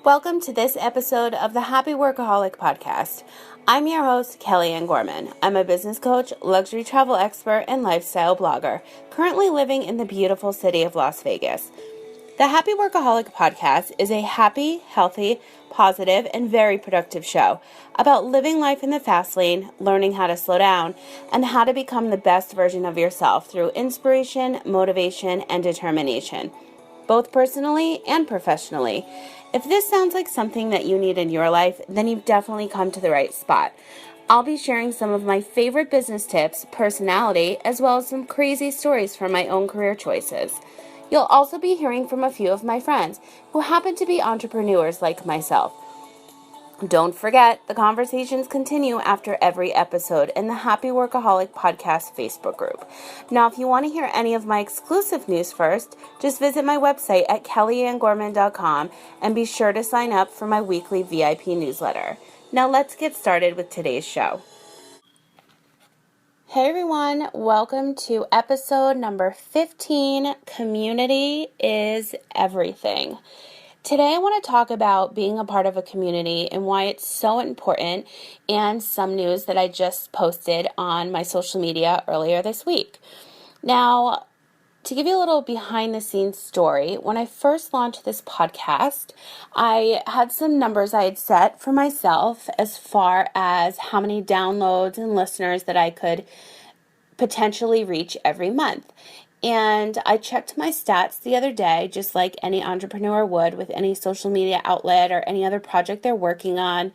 Welcome to this episode of the Happy Workaholic Podcast. I'm your host, Kellyanne Gorman. I'm a business coach, luxury travel expert, and lifestyle blogger, currently living in the beautiful city of Las Vegas. The Happy Workaholic Podcast is a happy, healthy, positive, and very productive show about living life in the fast lane, learning how to slow down, and how to become the best version of yourself through inspiration, motivation, and determination, both personally and professionally. If this sounds like something that you need in your life, then you've definitely come to the right spot. I'll be sharing some of my favorite business tips, personality, as well as some crazy stories from my own career choices. You'll also be hearing from a few of my friends who happen to be entrepreneurs like myself. Don't forget, the conversations continue after every episode in the Happy Workaholic Podcast Facebook group. Now, if you want to hear any of my exclusive news first, just visit my website at kellyannegorman.com and be sure to sign up for my weekly VIP newsletter. Now, let's get started with today's show. Hey everyone, welcome to episode number 15, Community is Everything. Today I want to talk about being a part of a community and why it's so important, and some news that I just posted on my social media earlier this week. Now, to give you a little behind the scenes story, when I first launched this podcast, I had some numbers I had set for myself as far as how many downloads and listeners that I could potentially reach every month. And I checked my stats the other day, just like any entrepreneur would with any social media outlet or any other project they're working on.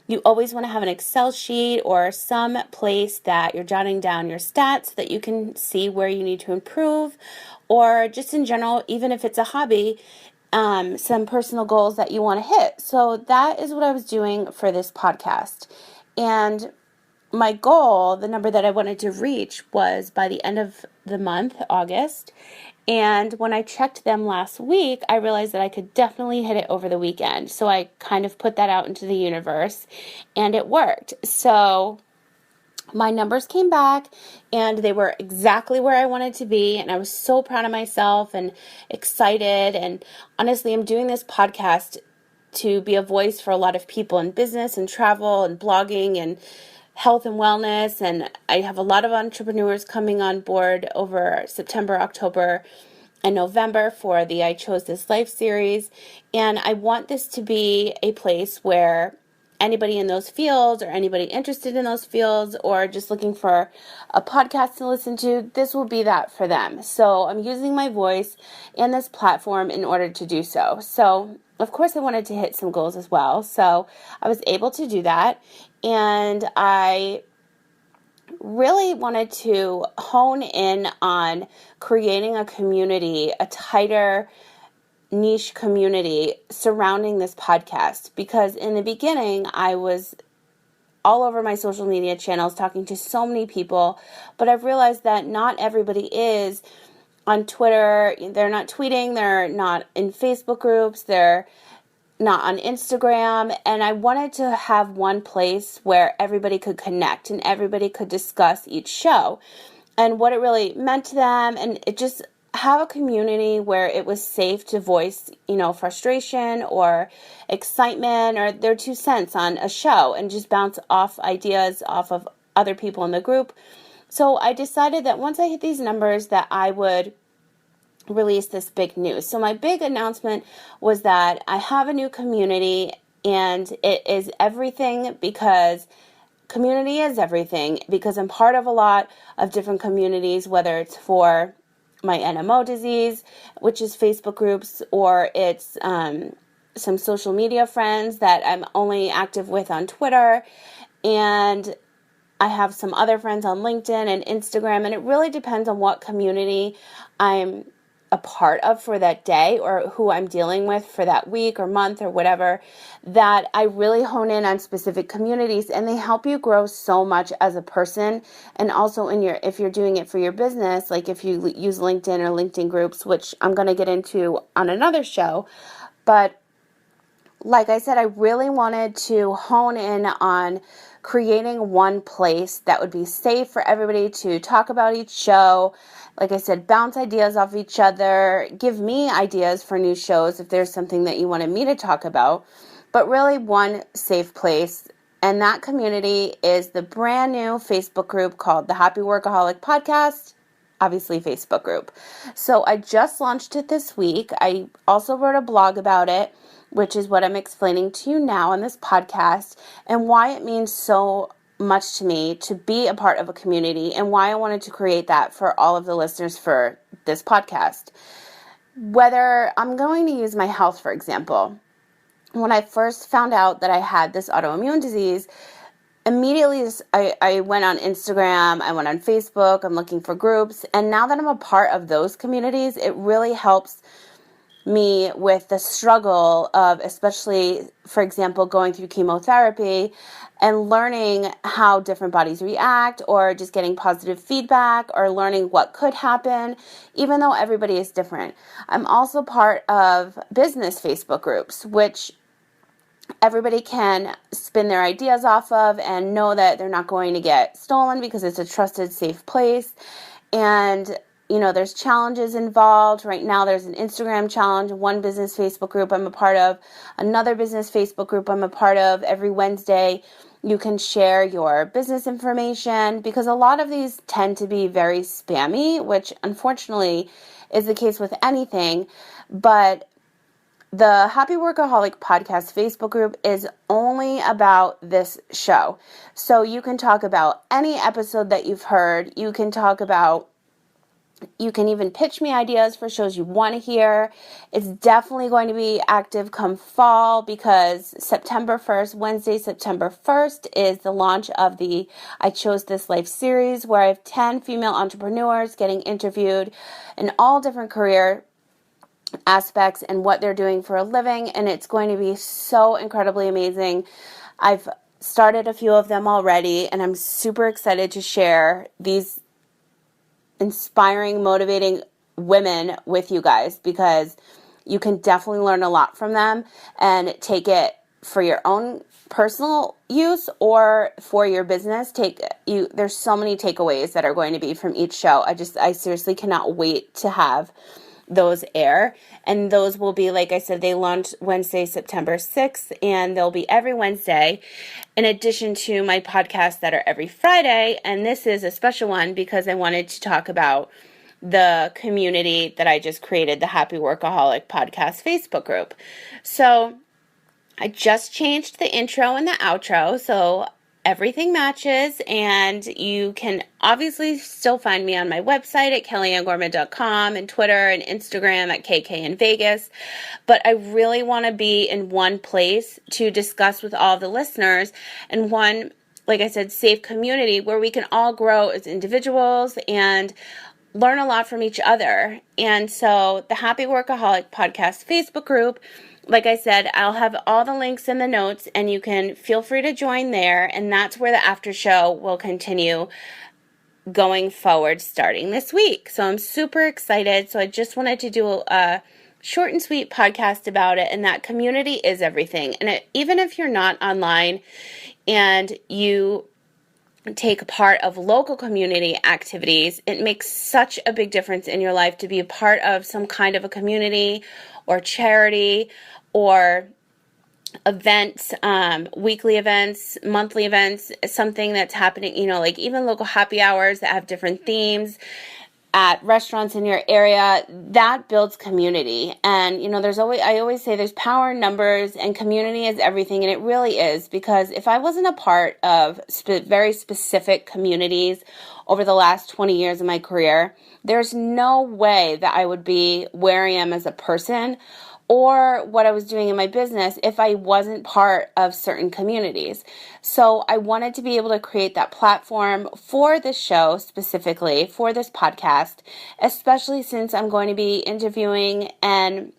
You always want to have an Excel sheet or some place that you're jotting down your stats so that you can see where you need to improve, or just in general, even if it's a hobby, some personal goals that you want to hit. So that is what I was doing for this podcast. And my goal, the number that I wanted to reach, was by the end of the month, August. And when I checked them last week, I realized that I could definitely hit it over the weekend. So I kind of put that out into the universe and it worked. So my numbers came back and they were exactly where I wanted to be. And I was so proud of myself and excited. And honestly, I'm doing this podcast to be a voice for a lot of people in business and travel and blogging and health and wellness, and I have a lot of entrepreneurs coming on board over September, October, and November for the I Chose This Life series, and I want this to be a place where anybody in those fields or anybody interested in those fields or just looking for a podcast to listen to, this will be that for them. So I'm using my voice and this platform in order to do so. So of course I wanted to hit some goals as well. So I was able to do that. And I really wanted to hone in on creating a community, a tighter niche community surrounding this podcast, because in the beginning I was all over my social media channels talking to so many people, but I've realized that not everybody is on Twitter. They're not tweeting, they're not in Facebook groups, they're not on Instagram, and I wanted to have one place where everybody could connect and everybody could discuss each show and what it really meant to them, and it just have a community where it was safe to voice, frustration or excitement or their 2 cents on a show and just bounce off ideas off of other people in the group. So I decided that once I hit these numbers that I would release this big news. So my big announcement was that I have a new community, and it is everything because community is everything, because I'm part of a lot of different communities, whether it's for my NMO disease, which is Facebook groups, or it's some social media friends that I'm only active with on Twitter, and I have some other friends on LinkedIn and Instagram, and it really depends on what community I'm a part of for that day or who I'm dealing with for that week or month or whatever, that I really hone in on specific communities, and they help you grow so much as a person. And also if you're doing it for your business, like if you use LinkedIn or LinkedIn groups, which I'm going to get into on another show. But like I said, I really wanted to hone in on creating one place that would be safe for everybody to talk about each show, like I said, bounce ideas off each other, give me ideas for new shows if there's something that you wanted me to talk about, but really one safe place. And that community is the brand new Facebook group called the Happy Workaholic Podcast, obviously Facebook group. So I just launched it this week. I also wrote a blog about it, which is what I'm explaining to you now on this podcast, and why it means so much to me to be a part of a community and why I wanted to create that for all of the listeners for this podcast. Whether I'm going to use my health, for example, when I first found out that I had this autoimmune disease, immediately I went on Instagram, I went on Facebook, I'm looking for groups, and now that I'm a part of those communities, it really helps me with the struggle of, especially, for example, going through chemotherapy and learning how different bodies react, or just getting positive feedback, or learning what could happen, even though everybody is different. I'm also part of business Facebook groups, which everybody can spin their ideas off of and know that they're not going to get stolen because it's a trusted, safe place. And there's challenges involved. Right now, there's an Instagram challenge, one business Facebook group I'm a part of, another business Facebook group I'm a part of. Every Wednesday, you can share your business information, because a lot of these tend to be very spammy, which unfortunately is the case with anything. But the Happy Workaholic Podcast Facebook group is only about this show. So you can talk about any episode that you've heard. You can even pitch me ideas for shows you want to hear. It's definitely going to be active come fall, because Wednesday, September 1st is the launch of the I Chose This Life series, where I have 10 female entrepreneurs getting interviewed in all different career aspects and what they're doing for a living. And it's going to be so incredibly amazing. I've started a few of them already, and I'm super excited to share these inspiring, motivating women with you guys, because you can definitely learn a lot from them and take it for your own personal use or for your business. There's so many takeaways that are going to be from each show. I seriously cannot wait to have those air. And those will be, like I said, they launch Wednesday, September 6th, and they'll be every Wednesday, in addition to my podcasts that are every Friday. And this is a special one because I wanted to talk about the community that I just created, the Happy Workaholic Podcast Facebook group. So I just changed the intro and the outro, so everything matches, and you can obviously still find me on my website at kellyanngorman.com, and Twitter and Instagram at KK in Vegas. But I really want to be in one place to discuss with all the listeners, and one, like I said, safe community where we can all grow as individuals and learn a lot from each other. And so the Happy Workaholic Podcast Facebook group, like I said, I'll have all the links in the notes, and you can feel free to join there. And that's where the after show will continue going forward starting this week. So I'm super excited. So I just wanted to do a short and sweet podcast about it. And that community is everything. And even if you're not online and you take part of local community activities, it makes such a big difference in your life to be a part of some kind of a community or charity or events, weekly events, monthly events, something that's happening, like even local happy hours that have different themes at restaurants in your area. That builds community. And, I always say there's power in numbers, and community is everything. And it really is, because if I wasn't a part of very specific communities over the last 20 years of my career, there's no way that I would be where I am as a person or what I was doing in my business if I wasn't part of certain communities. So I wanted to be able to create that platform for this show, specifically for this podcast, especially since I'm going to be interviewing and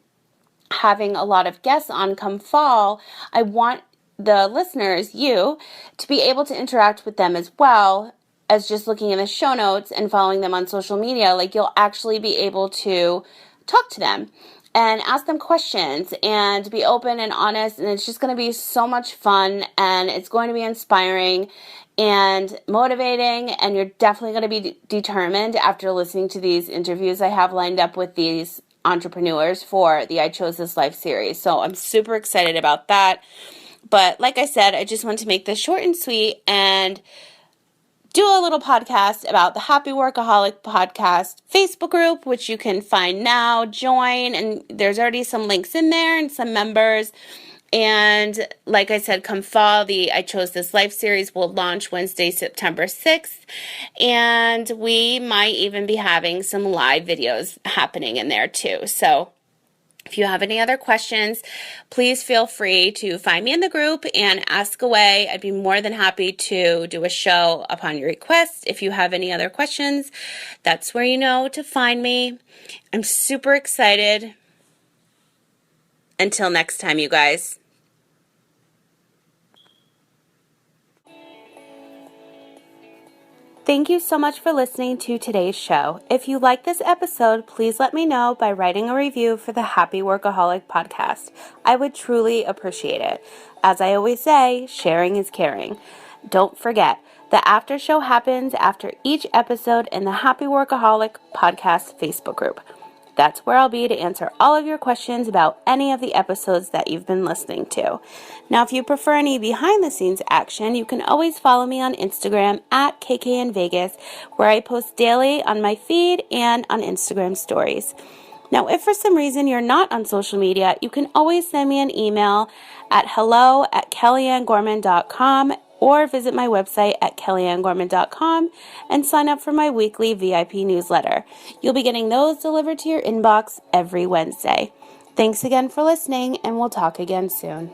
having a lot of guests on come fall. I want the listeners, you, to be able to interact with them as well as just looking in the show notes and following them on social media. Like, you'll actually be able to talk to them and ask them questions and be open and honest. And it's just going to be so much fun, and it's going to be inspiring and motivating. And you're definitely going to be determined after listening to these interviews I have lined up with these entrepreneurs for the I Chose This Life series. So I'm super excited about that. But like I said, I just want to make this short and sweet and do a little podcast about the Happy Workaholic Podcast Facebook group, which you can find now, join, and there's already some links in there and some members. And like I said, come fall, the I Chose This Life series will launch Wednesday, September 6th, and we might even be having some live videos happening in there too. So if you have any other questions, please feel free to find me in the group and ask away. I'd be more than happy to do a show upon your request. If you have any other questions, that's where you know to find me. I'm super excited. Until next time, you guys. Thank you so much for listening to today's show. If you like this episode, please let me know by writing a review for the Happy Workaholic Podcast. I would truly appreciate it. As I always say, sharing is caring. Don't forget, the after show happens after each episode in the Happy Workaholic Podcast Facebook group. That's where I'll be to answer all of your questions about any of the episodes that you've been listening to. Now, if you prefer any behind-the-scenes action, you can always follow me on Instagram at KKinVegas, where I post daily on my feed and on Instagram stories. Now, if for some reason you're not on social media, you can always send me an email at hello@kellyanngorman.com or visit my website at kellyanngorman.com and sign up for my weekly VIP newsletter. You'll be getting those delivered to your inbox every Wednesday. Thanks again for listening, and we'll talk again soon.